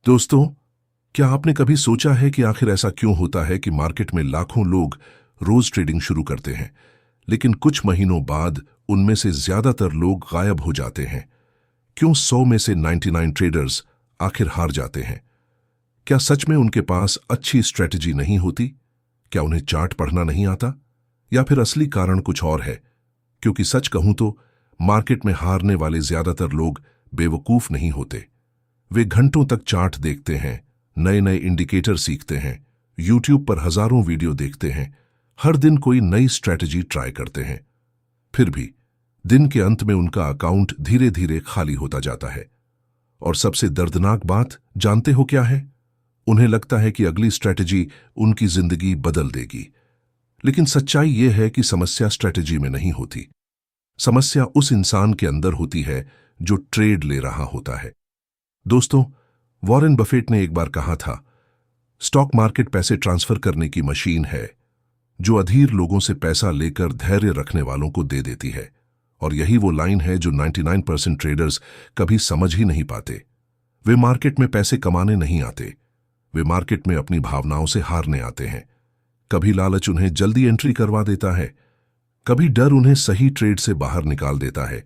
दोस्तों, क्या आपने कभी सोचा है कि आखिर ऐसा क्यों होता है कि मार्केट में लाखों लोग रोज ट्रेडिंग शुरू करते हैं, लेकिन कुछ महीनों बाद उनमें से ज्यादातर लोग गायब हो जाते हैं? क्यों 100 में से 99 ट्रेडर्स आखिर हार जाते हैं? क्या सच में उनके पास अच्छी स्ट्रेटजी नहीं होती? क्या उन्हें चार्ट पढ़ना नहीं आता? या फिर असली कारण कुछ और है? क्योंकि सच कहूं तो मार्केट में हारने वाले ज्यादातर लोग बेवकूफ नहीं होते। वे घंटों तक चार्ट देखते हैं, नए नए इंडिकेटर सीखते हैं, यूट्यूब पर हजारों वीडियो देखते हैं, हर दिन कोई नई स्ट्रैटेजी ट्राई करते हैं। फिर भी दिन के अंत में उनका अकाउंट धीरे धीरे खाली होता जाता है। और सबसे दर्दनाक बात जानते हो क्या है? उन्हें लगता है कि अगली स्ट्रैटेजी उनकी जिंदगी बदल देगी। लेकिन सच्चाई यह है कि समस्या स्ट्रैटेजी में नहीं होती। समस्या उस इंसान के अंदर होती है जो ट्रेड ले रहा होता है। दोस्तों, वॉरेन बफेट ने एक बार कहा था, स्टॉक मार्केट पैसे ट्रांसफर करने की मशीन है जो अधीर लोगों से पैसा लेकर धैर्य रखने वालों को दे देती है। और यही वो लाइन है जो 99% ट्रेडर्स कभी समझ ही नहीं पाते। वे मार्केट में पैसे कमाने नहीं आते, वे मार्केट में अपनी भावनाओं से हारने आते हैं। कभी लालच उन्हें जल्दी एंट्री करवा देता है, कभी डर उन्हें सही ट्रेड से बाहर निकाल देता है,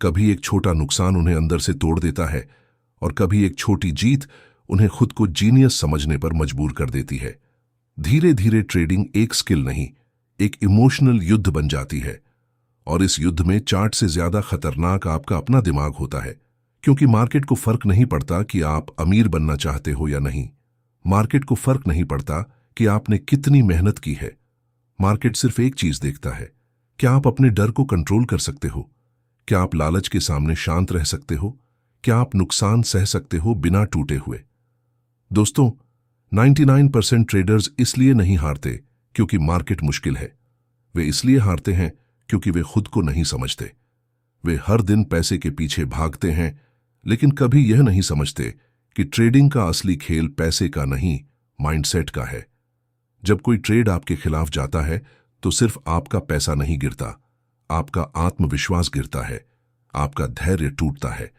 कभी एक छोटा नुकसान उन्हें अंदर से तोड़ देता है, और कभी एक छोटी जीत उन्हें खुद को जीनियस समझने पर मजबूर कर देती है। धीरे धीरे ट्रेडिंग एक स्किल नहीं, एक इमोशनल युद्ध बन जाती है। और इस युद्ध में चार्ट से ज्यादा खतरनाक आपका अपना दिमाग होता है। क्योंकि मार्केट को फर्क नहीं पड़ता कि आप अमीर बनना चाहते हो या नहीं। मार्केट को फर्क नहीं पड़ता कि आपने कितनी मेहनत की है। मार्केट सिर्फ एक चीज देखता है, क्या आप अपने डर को कंट्रोल कर सकते हो? क्या आप लालच के सामने शांत रह सकते हो? क्या आप नुकसान सह सकते हो बिना टूटे हुए? दोस्तों, 99% ट्रेडर्स इसलिए नहीं हारते क्योंकि मार्केट मुश्किल है। वे इसलिए हारते हैं क्योंकि वे खुद को नहीं समझते। वे हर दिन पैसे के पीछे भागते हैं, लेकिन कभी यह नहीं समझते कि ट्रेडिंग का असली खेल पैसे का नहीं, माइंडसेट का है। जब कोई ट्रेड आपके खिलाफ जाता है तो सिर्फ आपका पैसा नहीं गिरता, आपका आत्मविश्वास गिरता है, आपका धैर्य टूटता है,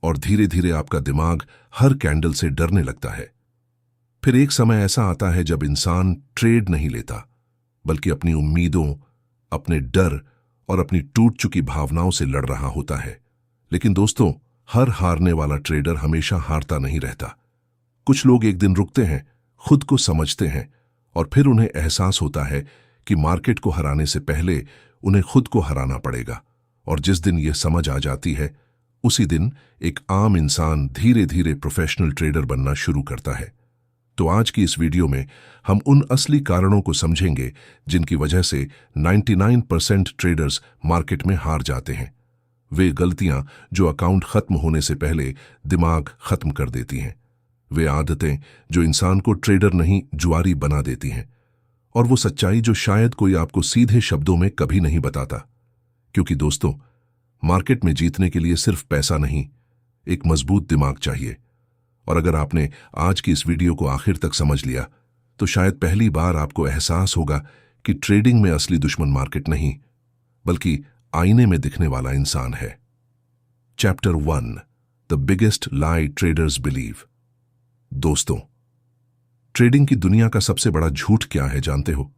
और धीरे धीरे आपका दिमाग हर कैंडल से डरने लगता है। फिर एक समय ऐसा आता है जब इंसान ट्रेड नहीं लेता, बल्कि अपनी उम्मीदों, अपने डर और अपनी टूट चुकी भावनाओं से लड़ रहा होता है। लेकिन दोस्तों, हर हारने वाला ट्रेडर हमेशा हारता नहीं रहता। कुछ लोग एक दिन रुकते हैं, खुद को समझते हैं, और फिर उन्हें एहसास होता है कि मार्केट को हराने से पहले उन्हें खुद को हराना पड़ेगा। और जिस दिन यह समझ आ जाती है, उसी दिन एक आम इंसान धीरे धीरे प्रोफेशनल ट्रेडर बनना शुरू करता है। तो आज की इस वीडियो में हम उन असली कारणों को समझेंगे जिनकी वजह से 99% ट्रेडर्स मार्केट में हार जाते हैं। वे गलतियां जो अकाउंट खत्म होने से पहले दिमाग खत्म कर देती हैं। वे आदतें जो इंसान को ट्रेडर नहीं, जुआरी बना देती हैं। और वो सच्चाई जो शायद कोई आपको सीधे शब्दों में कभी नहीं बताता। क्योंकि दोस्तों, मार्केट में जीतने के लिए सिर्फ पैसा नहीं, एक मजबूत दिमाग चाहिए। और अगर आपने आज की इस वीडियो को आखिर तक समझ लिया, तो शायद पहली बार आपको एहसास होगा कि ट्रेडिंग में असली दुश्मन मार्केट नहीं, बल्कि आईने में दिखने वाला इंसान है। Chapter 1, the biggest lie traders believe. दोस्तों, ट्रेडिंग की दुनिया का सबसे बड़ा झूठ क्या है जानते हो?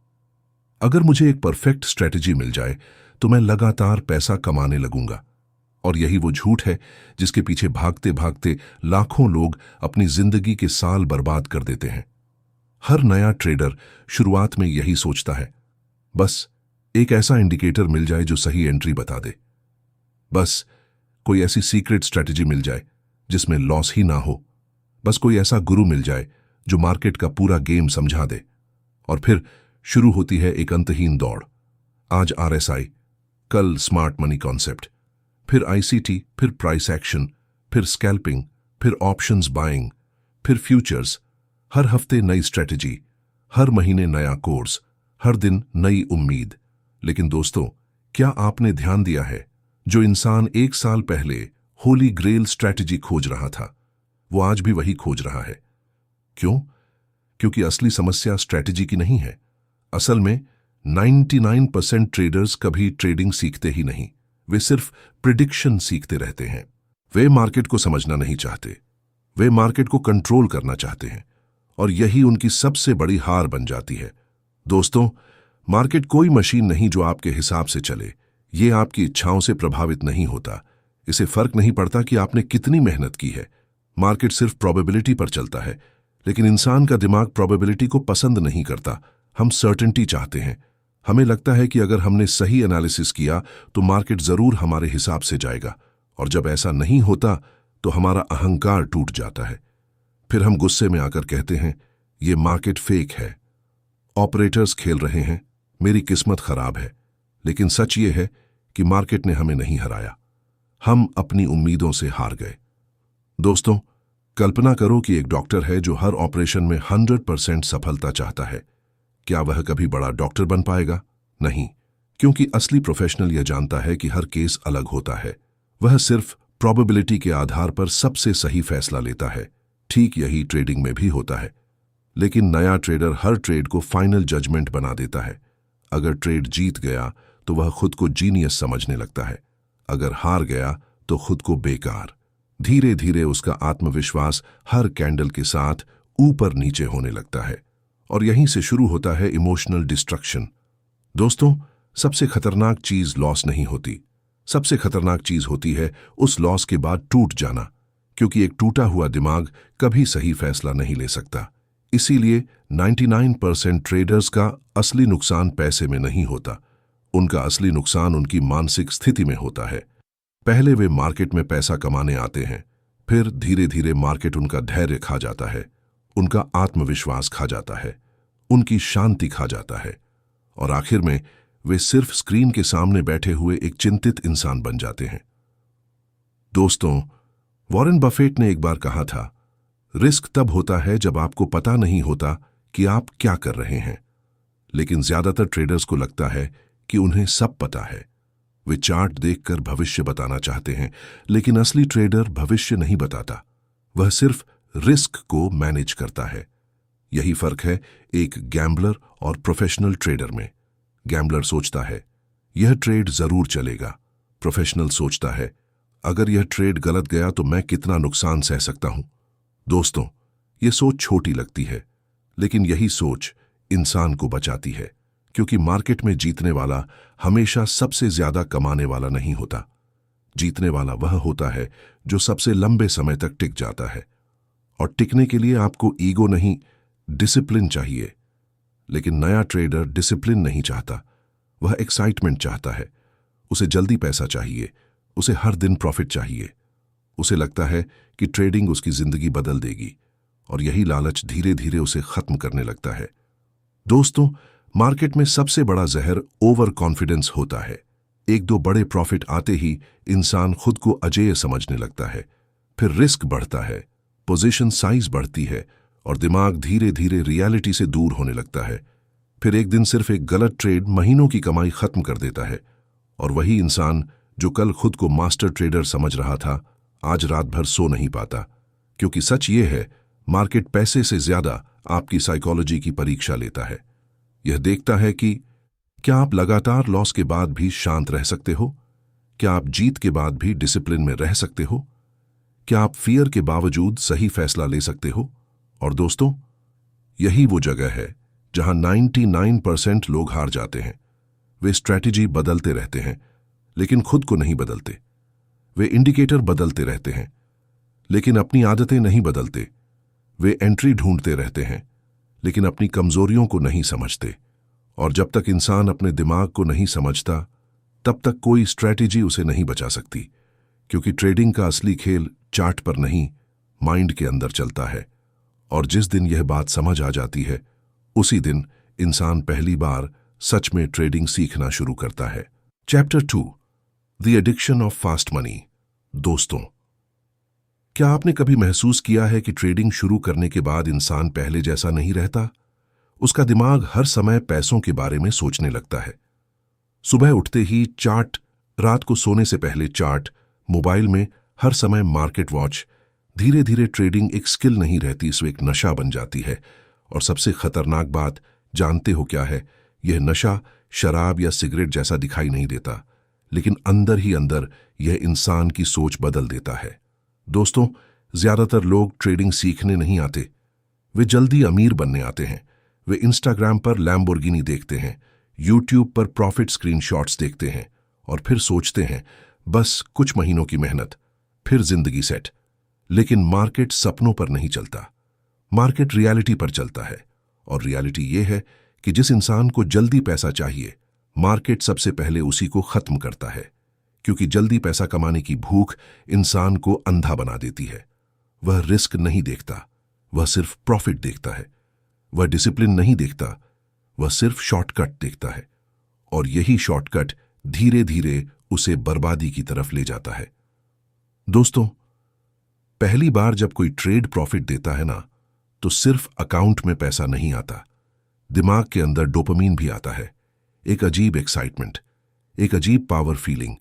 अगर मुझे एक परफेक्ट स्ट्रेटेजी मिल जाए तो मैं लगातार पैसा कमाने लगूंगा। और यही वो झूठ है जिसके पीछे भागते भागते लाखों लोग अपनी जिंदगी के साल बर्बाद कर देते हैं। हर नया ट्रेडर शुरुआत में यही सोचता है, बस एक ऐसा इंडिकेटर मिल जाए जो सही एंट्री बता दे, बस कोई ऐसी सीक्रेट स्ट्रेटेजी मिल जाए जिसमें लॉस ही ना हो, बस कोई ऐसा गुरु मिल जाए जो मार्केट का पूरा गेम समझा दे। और फिर शुरू होती है एक अंतहीन दौड़। आज RSI, कल स्मार्ट मनी कॉन्सेप्ट, फिर ICT, फिर प्राइस एक्शन, फिर स्कैल्पिंग, फिर ऑप्शंस बाइंग, फिर फ्यूचर्स। हर हफ्ते नई स्ट्रेटेजी, हर महीने नया कोर्स, हर दिन नई उम्मीद। लेकिन दोस्तों, क्या आपने ध्यान दिया है, जो इंसान एक साल पहले होली ग्रेल स्ट्रेटेजी खोज रहा था, वो आज भी वही खोज रहा है। क्यों? क्योंकि असली समस्या स्ट्रेटेजी की नहीं है। असल में 99% ट्रेडर्स कभी ट्रेडिंग सीखते ही नहीं, वे सिर्फ प्रिडिक्शन सीखते रहते हैं। वे मार्केट को समझना नहीं चाहते, वे मार्केट को कंट्रोल करना चाहते हैं और यही उनकी सबसे बड़ी हार बन जाती है। दोस्तों, मार्केट कोई मशीन नहीं जो आपके हिसाब से चले। ये आपकी इच्छाओं से प्रभावित नहीं होता। इसे फर्क नहीं पड़ता कि आपने कितनी मेहनत की है। मार्केट सिर्फ प्रोबेबिलिटी पर चलता है, लेकिन इंसान का दिमाग प्रोबेबिलिटी को पसंद नहीं करता। हम सर्टेनिटी चाहते हैं। हमें लगता है कि अगर हमने सही एनालिसिस किया तो मार्केट जरूर हमारे हिसाब से जाएगा, और जब ऐसा नहीं होता तो हमारा अहंकार टूट जाता है। फिर हम गुस्से में आकर कहते हैं, ये मार्केट फेक है, ऑपरेटर्स खेल रहे हैं, मेरी किस्मत खराब है। लेकिन सच ये है कि मार्केट ने हमें नहीं हराया, हम अपनी उम्मीदों से हार गए। दोस्तों, कल्पना करो कि एक डॉक्टर है जो हर ऑपरेशन में 100% सफलता चाहता है। क्या वह कभी बड़ा डॉक्टर बन पाएगा? नहीं, क्योंकि असली प्रोफेशनल यह जानता है कि हर केस अलग होता है। वह सिर्फ प्रोबेबिलिटी के आधार पर सबसे सही फैसला लेता है। ठीक यही ट्रेडिंग में भी होता है। लेकिन नया ट्रेडर हर ट्रेड को फाइनल जजमेंट बना देता है। अगर ट्रेड जीत गया तो वह खुद को जीनियस समझने लगता है, अगर हार गया तो खुद को बेकार। धीरे धीरे उसका आत्मविश्वास हर कैंडल के साथ ऊपर नीचे होने लगता है, और यहीं से शुरू होता है इमोशनल डिस्ट्रक्शन। दोस्तों, सबसे खतरनाक चीज लॉस नहीं होती। सबसे खतरनाक चीज होती है उस लॉस के बाद टूट जाना, क्योंकि एक टूटा हुआ दिमाग कभी सही फैसला नहीं ले सकता। इसीलिए 99% ट्रेडर्स का असली नुकसान पैसे में नहीं होता, उनका असली नुकसान उनकी मानसिक स्थिति में होता है। पहले वे मार्केट में पैसा कमाने आते हैं, फिर धीरे धीरे मार्केट उनका धैर्य खा जाता है, उनका आत्मविश्वास खा जाता है, उनकी शांति खा जाता है, और आखिर में वे सिर्फ स्क्रीन के सामने बैठे हुए एक चिंतित इंसान बन जाते हैं। दोस्तों, वॉरेन बफेट ने एक बार कहा था, रिस्क तब होता है जब आपको पता नहीं होता कि आप क्या कर रहे हैं। लेकिन ज्यादातर ट्रेडर्स को लगता है कि उन्हें सब पता है। वे चार्ट देखकर भविष्य बताना चाहते हैं, लेकिन असली ट्रेडर भविष्य नहीं बताता, वह सिर्फ रिस्क को मैनेज करता है। यही फर्क है एक गैम्बलर और प्रोफेशनल ट्रेडर में। गैम्बलर सोचता है, यह ट्रेड जरूर चलेगा। प्रोफेशनल सोचता है, अगर यह ट्रेड गलत गया तो मैं कितना नुकसान सह सकता हूं। दोस्तों, यह सोच छोटी लगती है, लेकिन यही सोच इंसान को बचाती है, क्योंकि मार्केट में जीतने वाला हमेशा सबसे ज्यादा कमाने वाला नहीं होता। जीतने वाला वह होता है जो सबसे लंबे समय तक टिक जाता है। और टिकने के लिए आपको ईगो नहीं, डिसिप्लिन चाहिए। लेकिन नया ट्रेडर डिसिप्लिन नहीं चाहता, वह एक्साइटमेंट चाहता है। उसे जल्दी पैसा चाहिए, उसे हर दिन प्रॉफिट चाहिए। उसे लगता है कि ट्रेडिंग उसकी जिंदगी बदल देगी, और यही लालच धीरे धीरे उसे खत्म करने लगता है। दोस्तों, मार्केट में सबसे बड़ा जहर ओवर कॉन्फिडेंस होता है। एक दो बड़े प्रॉफिट आते ही इंसान खुद को अजेय समझने लगता है। फिर रिस्क बढ़ता है, पोजीशन साइज बढ़ती है, और दिमाग धीरे धीरे रियलिटी से दूर होने लगता है। फिर एक दिन सिर्फ एक गलत ट्रेड महीनों की कमाई खत्म कर देता है, और वही इंसान जो कल खुद को मास्टर ट्रेडर समझ रहा था, आज रात भर सो नहीं पाता। क्योंकि सच ये है, मार्केट पैसे से ज्यादा आपकी साइकोलॉजी की परीक्षा लेता है। यह देखता है कि क्या आप लगातार लॉस के बाद भी शांत रह सकते हो, क्या आप जीत के बाद भी डिसिप्लिन में रह सकते हो, क्या आप फियर के बावजूद सही फैसला ले सकते हो। और दोस्तों, यही वो जगह है जहां 99% लोग हार जाते हैं। वे स्ट्रैटेजी बदलते रहते हैं, लेकिन खुद को नहीं बदलते। वे इंडिकेटर बदलते रहते हैं, लेकिन अपनी आदतें नहीं बदलते। वे एंट्री ढूंढते रहते हैं, लेकिन अपनी कमजोरियों को नहीं समझते। और जब तक इंसान अपने दिमाग को नहीं समझता, तब तक कोई स्ट्रैटेजी उसे नहीं बचा सकती। क्योंकि ट्रेडिंग का असली खेल चार्ट पर नहीं, माइंड के अंदर चलता है। और जिस दिन यह बात समझ आ जाती है, उसी दिन इंसान पहली बार सच में ट्रेडिंग सीखना शुरू करता है। Chapter 2, the addiction of fast money. दोस्तों, क्या आपने कभी महसूस किया है कि ट्रेडिंग शुरू करने के बाद इंसान पहले जैसा नहीं रहता? उसका दिमाग हर समय पैसों के बारे में सोचने लगता है। सुबह उठते ही चार्ट, रात को सोने से पहले चार्ट, मोबाइल में हर समय मार्केट वॉच। धीरे धीरे ट्रेडिंग एक स्किल नहीं रहती, सो एक नशा बन जाती है। और सबसे खतरनाक बात जानते हो क्या है? यह नशा शराब या सिगरेट जैसा दिखाई नहीं देता, लेकिन अंदर ही अंदर यह इंसान की सोच बदल देता है। दोस्तों, ज्यादातर लोग ट्रेडिंग सीखने नहीं आते, वे जल्दी अमीर बनने आते हैं। वे इंस्टाग्राम पर लैम्बोर्गिनी देखते हैं, यूट्यूब पर प्रॉफिट स्क्रीनशॉट्स देखते हैं और फिर सोचते हैं बस कुछ महीनों की मेहनत, फिर जिंदगी सेट। लेकिन मार्केट सपनों पर नहीं चलता, मार्केट रियलिटी पर चलता है। और रियलिटी ये है कि जिस इंसान को जल्दी पैसा चाहिए, मार्केट सबसे पहले उसी को खत्म करता है, क्योंकि जल्दी पैसा कमाने की भूख इंसान को अंधा बना देती है। वह रिस्क नहीं देखता, वह सिर्फ प्रॉफिट देखता है। वह डिसिप्लिन नहीं देखता, वह सिर्फ शॉर्टकट देखता है। और यही शॉर्टकट धीरे धीरे उसे बर्बादी की तरफ ले जाता है। दोस्तों, पहली बार जब कोई ट्रेड प्रॉफिट देता है ना, तो सिर्फ अकाउंट में पैसा नहीं आता, दिमाग के अंदर डोपामीन भी आता है। एक अजीब एक्साइटमेंट, एक अजीब पावर फीलिंग।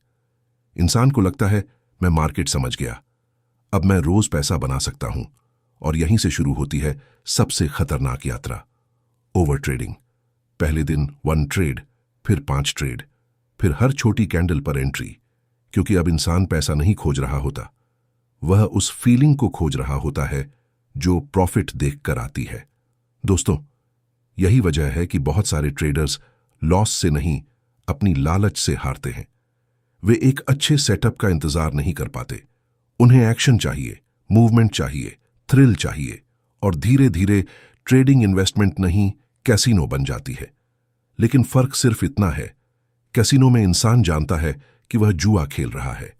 इंसान को लगता है मैं मार्केट समझ गया, अब मैं रोज पैसा बना सकता हूं। और यहीं से शुरू होती है सबसे खतरनाक यात्रा, ओवर ट्रेडिंग। पहले दिन 1 ट्रेड, फिर 5 ट्रेड, फिर हर छोटी कैंडल पर एंट्री। क्योंकि अब इंसान पैसा नहीं खोज रहा होता, वह उस फीलिंग को खोज रहा होता है जो प्रॉफिट देखकर आती है। दोस्तों, यही वजह है कि बहुत सारे ट्रेडर्स लॉस से नहीं, अपनी लालच से हारते हैं। वे एक अच्छे सेटअप का इंतजार नहीं कर पाते। उन्हें एक्शन चाहिए, मूवमेंट चाहिए, थ्रिल चाहिए, और धीरे धीरे ट्रेडिंग इन्वेस्टमेंट नहीं, कैसीनो बन जाती है। लेकिन फर्क सिर्फ इतना है, कैसीनो में इंसान जानता है कि वह जुआ खेल रहा है।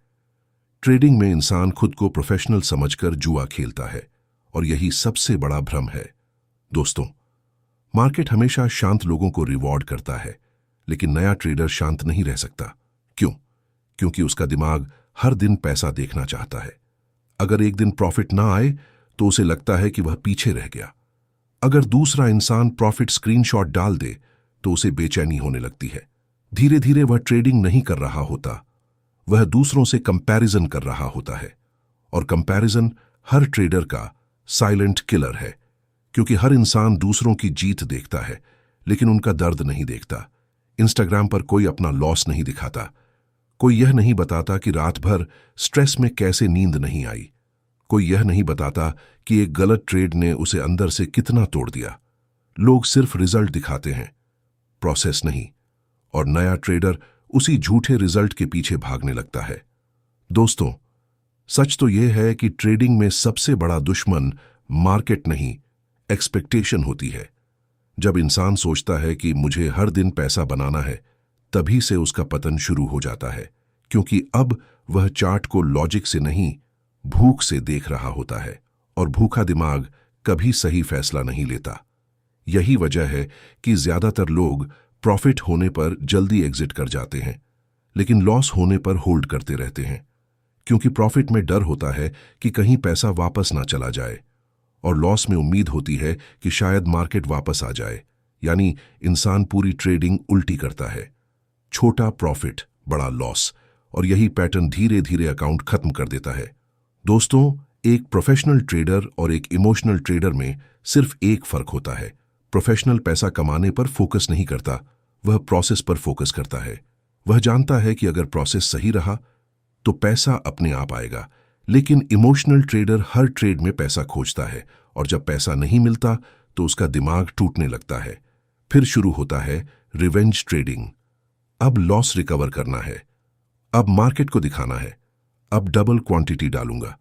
ट्रेडिंग में इंसान खुद को प्रोफेशनल समझकर जुआ खेलता है, और यही सबसे बड़ा भ्रम है। दोस्तों, मार्केट हमेशा शांत लोगों को रिवॉर्ड करता है, लेकिन नया ट्रेडर शांत नहीं रह सकता। क्यों? क्योंकि उसका दिमाग हर दिन पैसा देखना चाहता है। अगर एक दिन प्रॉफिट ना आए तो उसे लगता है कि वह पीछे रह गया। अगर दूसरा इंसान प्रॉफिट स्क्रीनशॉट डाल दे तो उसे बेचैनी होने लगती है। धीरे धीरे वह ट्रेडिंग नहीं कर रहा होता, वह दूसरों से कंपैरिजन कर रहा होता है। और कंपैरिजन हर ट्रेडर का साइलेंट किलर है, क्योंकि हर इंसान दूसरों की जीत देखता है, लेकिन उनका दर्द नहीं देखता। इंस्टाग्राम पर कोई अपना लॉस नहीं दिखाता, कोई यह नहीं बताता कि रात भर स्ट्रेस में कैसे नींद नहीं आई, कोई यह नहीं बताता कि एक गलत ट्रेड ने उसे अंदर से कितना तोड़ दिया। लोग सिर्फ रिजल्ट दिखाते हैं, प्रोसेस नहीं। और नया ट्रेडर उसी झूठे रिजल्ट के पीछे भागने लगता है। दोस्तों, सच तो यह है कि ट्रेडिंग में सबसे बड़ा दुश्मन मार्केट नहीं, एक्सपेक्टेशन होती है। जब इंसान सोचता है कि मुझे हर दिन पैसा बनाना है, तभी से उसका पतन शुरू हो जाता है, क्योंकि अब वह चार्ट को लॉजिक से नहीं, भूख से देख रहा होता है। और भूखा दिमाग कभी सही फैसला नहीं लेता। यही वजह है कि ज्यादातर लोग प्रॉफिट होने पर जल्दी एग्जिट कर जाते हैं, लेकिन लॉस होने पर होल्ड करते रहते हैं। क्योंकि प्रॉफिट में डर होता है कि कहीं पैसा वापस ना चला जाए, और लॉस में उम्मीद होती है कि शायद मार्केट वापस आ जाए। यानी इंसान पूरी ट्रेडिंग उल्टी करता है, छोटा प्रॉफिट बड़ा लॉस, और यही पैटर्न धीरे धीरे अकाउंट खत्म कर देता है। दोस्तों, एक प्रोफेशनल ट्रेडर और एक इमोशनल ट्रेडर में सिर्फ एक फर्क होता है। प्रोफेशनल पैसा कमाने पर फोकस नहीं करता, वह प्रोसेस पर फोकस करता है। वह जानता है कि अगर प्रोसेस सही रहा तो पैसा अपने आप आएगा। लेकिन इमोशनल ट्रेडर हर ट्रेड में पैसा खोजता है, और जब पैसा नहीं मिलता तो उसका दिमाग टूटने लगता है। फिर शुरू होता है रिवेंज ट्रेडिंग। अब लॉस रिकवर करना है, अब मार्केट को दिखाना है, अब डबल क्वांटिटी डालूंगा।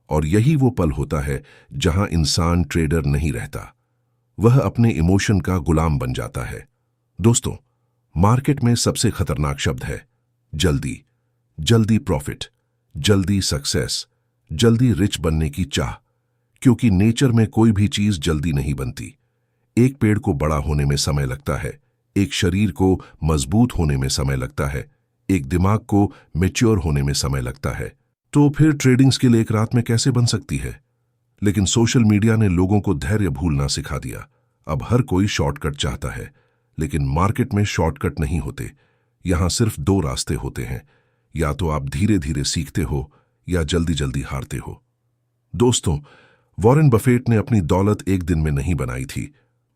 और यही वो पल होता है जहां इंसान ट्रेडर नहीं रहता, वह अपने इमोशन का गुलाम बन जाता है। दोस्तों, मार्केट में सबसे खतरनाक शब्द है जल्दी। जल्दी प्रॉफिट, जल्दी सक्सेस, जल्दी रिच बनने की चाह। क्योंकि नेचर में कोई भी चीज जल्दी नहीं बनती। एक पेड़ को बड़ा होने में समय लगता है, एक शरीर को मजबूत होने में समय लगता है, एक दिमाग को मैच्योर होने में समय लगता है। तो फिर ट्रेडिंग स्किल एक रात में कैसे बन सकती है? लेकिन सोशल मीडिया ने लोगों को धैर्य भूलना सिखा दिया। अब हर कोई शॉर्टकट चाहता है, लेकिन मार्केट में शॉर्टकट नहीं होते। यहां सिर्फ 2 रास्ते होते हैं, या तो आप धीरे धीरे सीखते हो या जल्दी जल्दी हारते हो। दोस्तों, वॉरेन बफेट ने अपनी दौलत एक दिन में नहीं बनाई थी।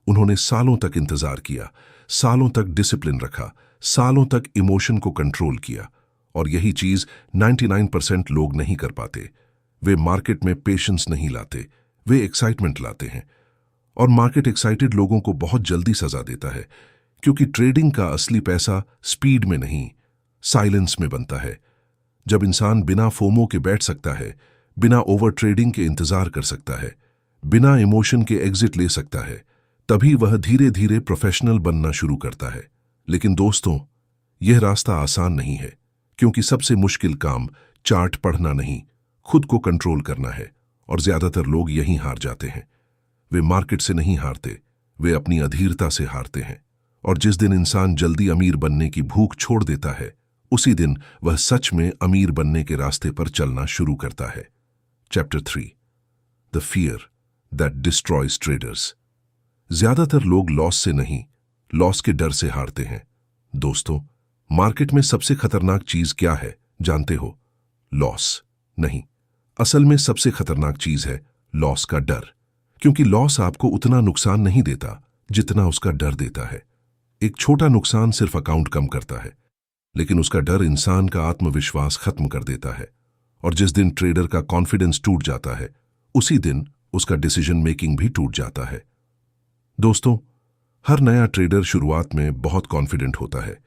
उन्होंने सालों तक इंतजार किया, सालों तक डिसिप्लिन रखा, सालों तक इमोशन को कंट्रोल किया। और यही चीज 99% लोग नहीं कर पाते। वे मार्केट में पेशेंस नहीं लाते, वे एक्साइटमेंट लाते हैं। और मार्केट एक्साइटेड लोगों को बहुत जल्दी सजा देता है, क्योंकि ट्रेडिंग का असली पैसा स्पीड में नहीं, साइलेंस में बनता है। जब इंसान बिना फोमो के बैठ सकता है, बिना ओवर ट्रेडिंग के इंतजार कर सकता है, बिना इमोशन के एग्जिट ले सकता है, तभी वह धीरे धीरे प्रोफेशनल बनना शुरू करता है। लेकिन दोस्तों, यह रास्ता आसान नहीं है, क्योंकि सबसे मुश्किल काम चार्ट पढ़ना नहीं, खुद को कंट्रोल करना है। और ज्यादातर लोग यहीं हार जाते हैं। वे मार्केट से नहीं हारते, वे अपनी अधीरता से हारते हैं। और जिस दिन इंसान जल्दी अमीर बनने की भूख छोड़ देता है, उसी दिन वह सच में अमीर बनने के रास्ते पर चलना शुरू करता है। Chapter 3, the fear that destroys traders. ज्यादातर लोग लॉस से नहीं, लॉस के डर से हारते हैं। दोस्तों, मार्केट में सबसे खतरनाक चीज क्या है जानते हो? लॉस नहीं, असल में सबसे खतरनाक चीज है लॉस का डर। क्योंकि लॉस आपको उतना नुकसान नहीं देता जितना उसका डर देता है। एक छोटा नुकसान सिर्फ अकाउंट कम करता है, लेकिन उसका डर इंसान का आत्मविश्वास खत्म कर देता है। और जिस दिन ट्रेडर का कॉन्फिडेंस टूट जाता है, उसी दिन उसका डिसीजन मेकिंग भी टूट जाता है। दोस्तों, हर नया ट्रेडर शुरुआत में बहुत कॉन्फिडेंट होता है।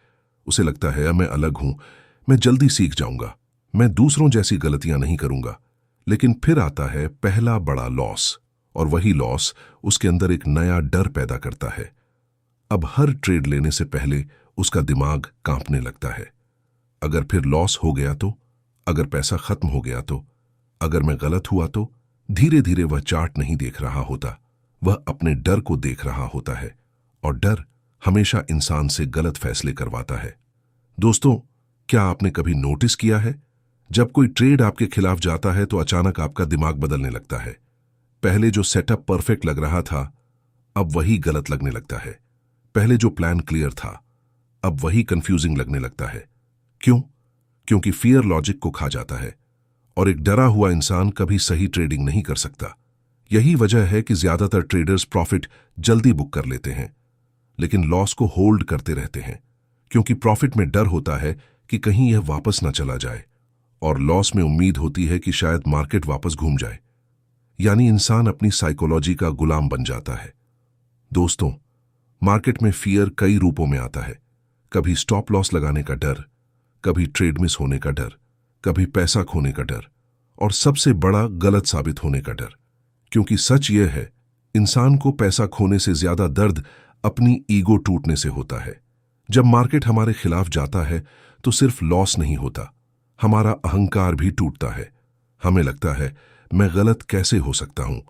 उसे लगता है मैं अलग हूं, मैं जल्दी सीख जाऊंगा, मैं दूसरों जैसी गलतियां नहीं करूंगा। लेकिन फिर आता है पहला बड़ा लॉस, और वही लॉस उसके अंदर एक नया डर पैदा करता है। अब हर ट्रेड लेने से पहले उसका दिमाग कांपने लगता है। अगर फिर लॉस हो गया तो, अगर पैसा खत्म हो गया तो, अगर मैं गलत हुआ तो। धीरे धीरे वह चार्ट नहीं देख रहा होता, वह अपने डर को देख रहा होता है। और डर हमेशा इंसान से गलत फैसले करवाता है। दोस्तों, क्या आपने कभी नोटिस किया है, जब कोई ट्रेड आपके खिलाफ जाता है तो अचानक आपका दिमाग बदलने लगता है। पहले जो सेटअप परफेक्ट लग रहा था, अब वही गलत लगने लगता है। पहले जो प्लान क्लियर था, अब वही कंफ्यूजिंग लगने लगता है। क्यों? क्योंकि फियर लॉजिक को खा जाता है, और एक डरा हुआ इंसान कभी सही ट्रेडिंग नहीं कर सकता। यही वजह है कि ज्यादातर ट्रेडर्स प्रॉफिट जल्दी बुक कर लेते हैं, लेकिन लॉस को होल्ड करते रहते हैं। क्योंकि प्रॉफिट में डर होता है कि कहीं यह वापस ना चला जाए, और लॉस में उम्मीद होती है कि शायद मार्केट वापस घूम जाए। यानी इंसान अपनी साइकोलॉजी का गुलाम बन जाता है। दोस्तों, मार्केट में फियर कई रूपों में आता है। कभी स्टॉप लॉस लगाने का डर, कभी ट्रेड मिस होने का डर, कभी पैसा खोने का डर, और सबसे बड़ा गलत साबित होने का डर। क्योंकि सच यह है, इंसान को पैसा खोने से ज्यादा दर्द अपनी ईगो टूटने से होता है। जब मार्केट हमारे खिलाफ जाता है तो सिर्फ लॉस नहीं होता, हमारा अहंकार भी टूटता है। हमें लगता है मैं गलत कैसे हो सकता हूं,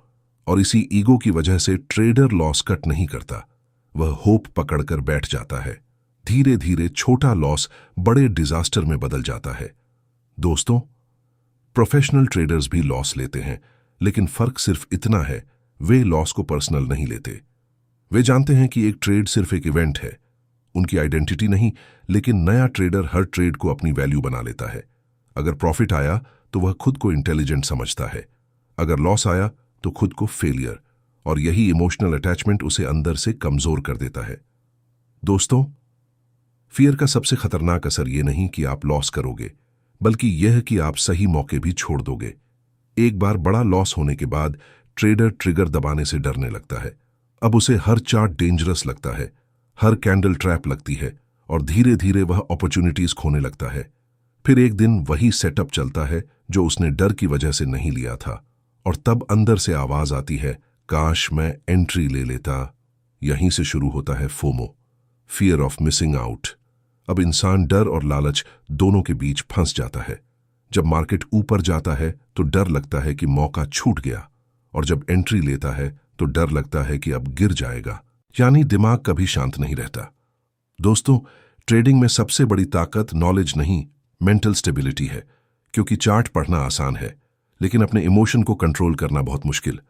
और इसी ईगो की वजह से ट्रेडर लॉस कट नहीं करता, वह होप पकड़कर बैठ जाता है। धीरे धीरे छोटा लॉस बड़े डिजास्टर में बदल जाता है। दोस्तों, प्रोफेशनल ट्रेडर्स भी लॉस लेते हैं, लेकिन फर्क सिर्फ इतना है, वे लॉस को पर्सनल नहीं लेते। वे जानते हैं कि एक ट्रेड सिर्फ एक इवेंट है, उनकी आइडेंटिटी नहीं। लेकिन नया ट्रेडर हर ट्रेड को अपनी वैल्यू बना लेता है। अगर प्रॉफिट आया तो वह खुद को इंटेलिजेंट समझता है, अगर लॉस आया तो खुद को फेलियर, और यही इमोशनल अटैचमेंट उसे अंदर से कमजोर कर देता है। दोस्तों, फियर का सबसे खतरनाक असर यह नहीं कि आप लॉस करोगे, बल्कि यह कि आप सही मौके भी छोड़ दोगे। एक बार बड़ा लॉस होने के बाद ट्रेडर ट्रिगर दबाने से डरने लगता है। अब उसे हर चार्ट डेंजरस लगता है, हर कैंडल ट्रैप लगती है, और धीरे धीरे वह अपॉर्चुनिटीज खोने लगता है। फिर एक दिन वही सेटअप चलता है जो उसने डर की वजह से नहीं लिया था, और तब अंदर से आवाज आती है, काश मैं एंट्री ले लेता। यहीं से शुरू होता है FOMO, fear of missing out. अब इंसान डर और लालच दोनों के बीच फंस जाता है। जब मार्केट ऊपर जाता है तो डर लगता है कि मौका छूट गया, और जब एंट्री लेता है तो डर लगता है कि अब गिर जाएगा। यानी दिमाग कभी शांत नहीं रहता। दोस्तों, ट्रेडिंग में सबसे बड़ी ताकत नॉलेज नहीं, मेंटल स्टेबिलिटी है। क्योंकि चार्ट पढ़ना आसान है, लेकिन अपने इमोशन को कंट्रोल करना बहुत मुश्किल।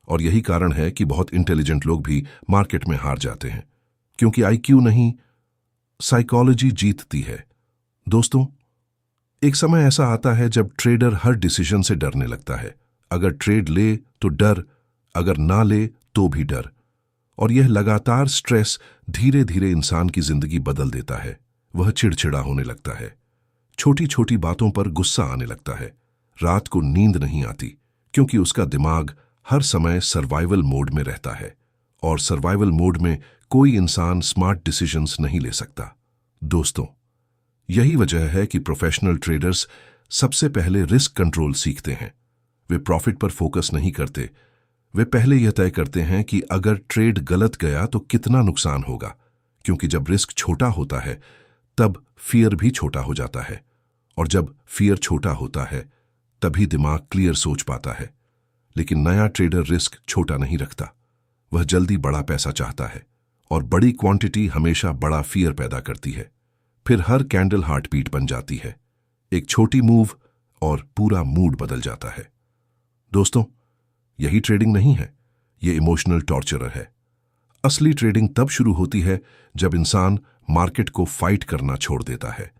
और यही कारण है कि बहुत इंटेलिजेंट लोग भी मार्केट में हार जाते हैं, क्योंकि आईक्यू नहीं, साइकोलॉजी जीतती है। दोस्तों, एक समय ऐसा आता है जब ट्रेडर हर डिसीजन से डरने लगता है। अगर ट्रेड ले तो डर, अगर ना ले तो भी डर। और यह लगातार स्ट्रेस धीरे धीरे इंसान की जिंदगी बदल देता है। वह चिड़चिड़ा होने लगता है, छोटी छोटी बातों पर गुस्सा आने लगता है, रात को नींद नहीं आती क्योंकि उसका दिमाग हर समय सर्वाइवल मोड में रहता है, और सर्वाइवल मोड में कोई इंसान स्मार्ट डिसीजंस नहीं ले सकता। दोस्तों, यही वजह है कि प्रोफेशनल ट्रेडर्स सबसे पहले रिस्क कंट्रोल सीखते हैं। वे प्रॉफिट पर फोकस नहीं करते, वे पहले यह तय करते हैं कि अगर ट्रेड गलत गया तो कितना नुकसान होगा, क्योंकि जब रिस्क छोटा होता है तब फियर भी छोटा हो जाता है, और जब फियर छोटा होता है तभी दिमाग क्लियर सोच पाता है। लेकिन नया ट्रेडर रिस्क छोटा नहीं रखता, वह जल्दी बड़ा पैसा चाहता है, और बड़ी क्वांटिटी हमेशा बड़ा फियर पैदा करती है। फिर हर कैंडल हार्टबीट बन जाती है, एक छोटी मूव और पूरा मूड बदल जाता है। दोस्तों, यही ट्रेडिंग नहीं है, ये इमोशनल टॉर्चरर है। असली ट्रेडिंग तब शुरू होती है जब इंसान मार्केट को फाइट करना छोड़ देता है,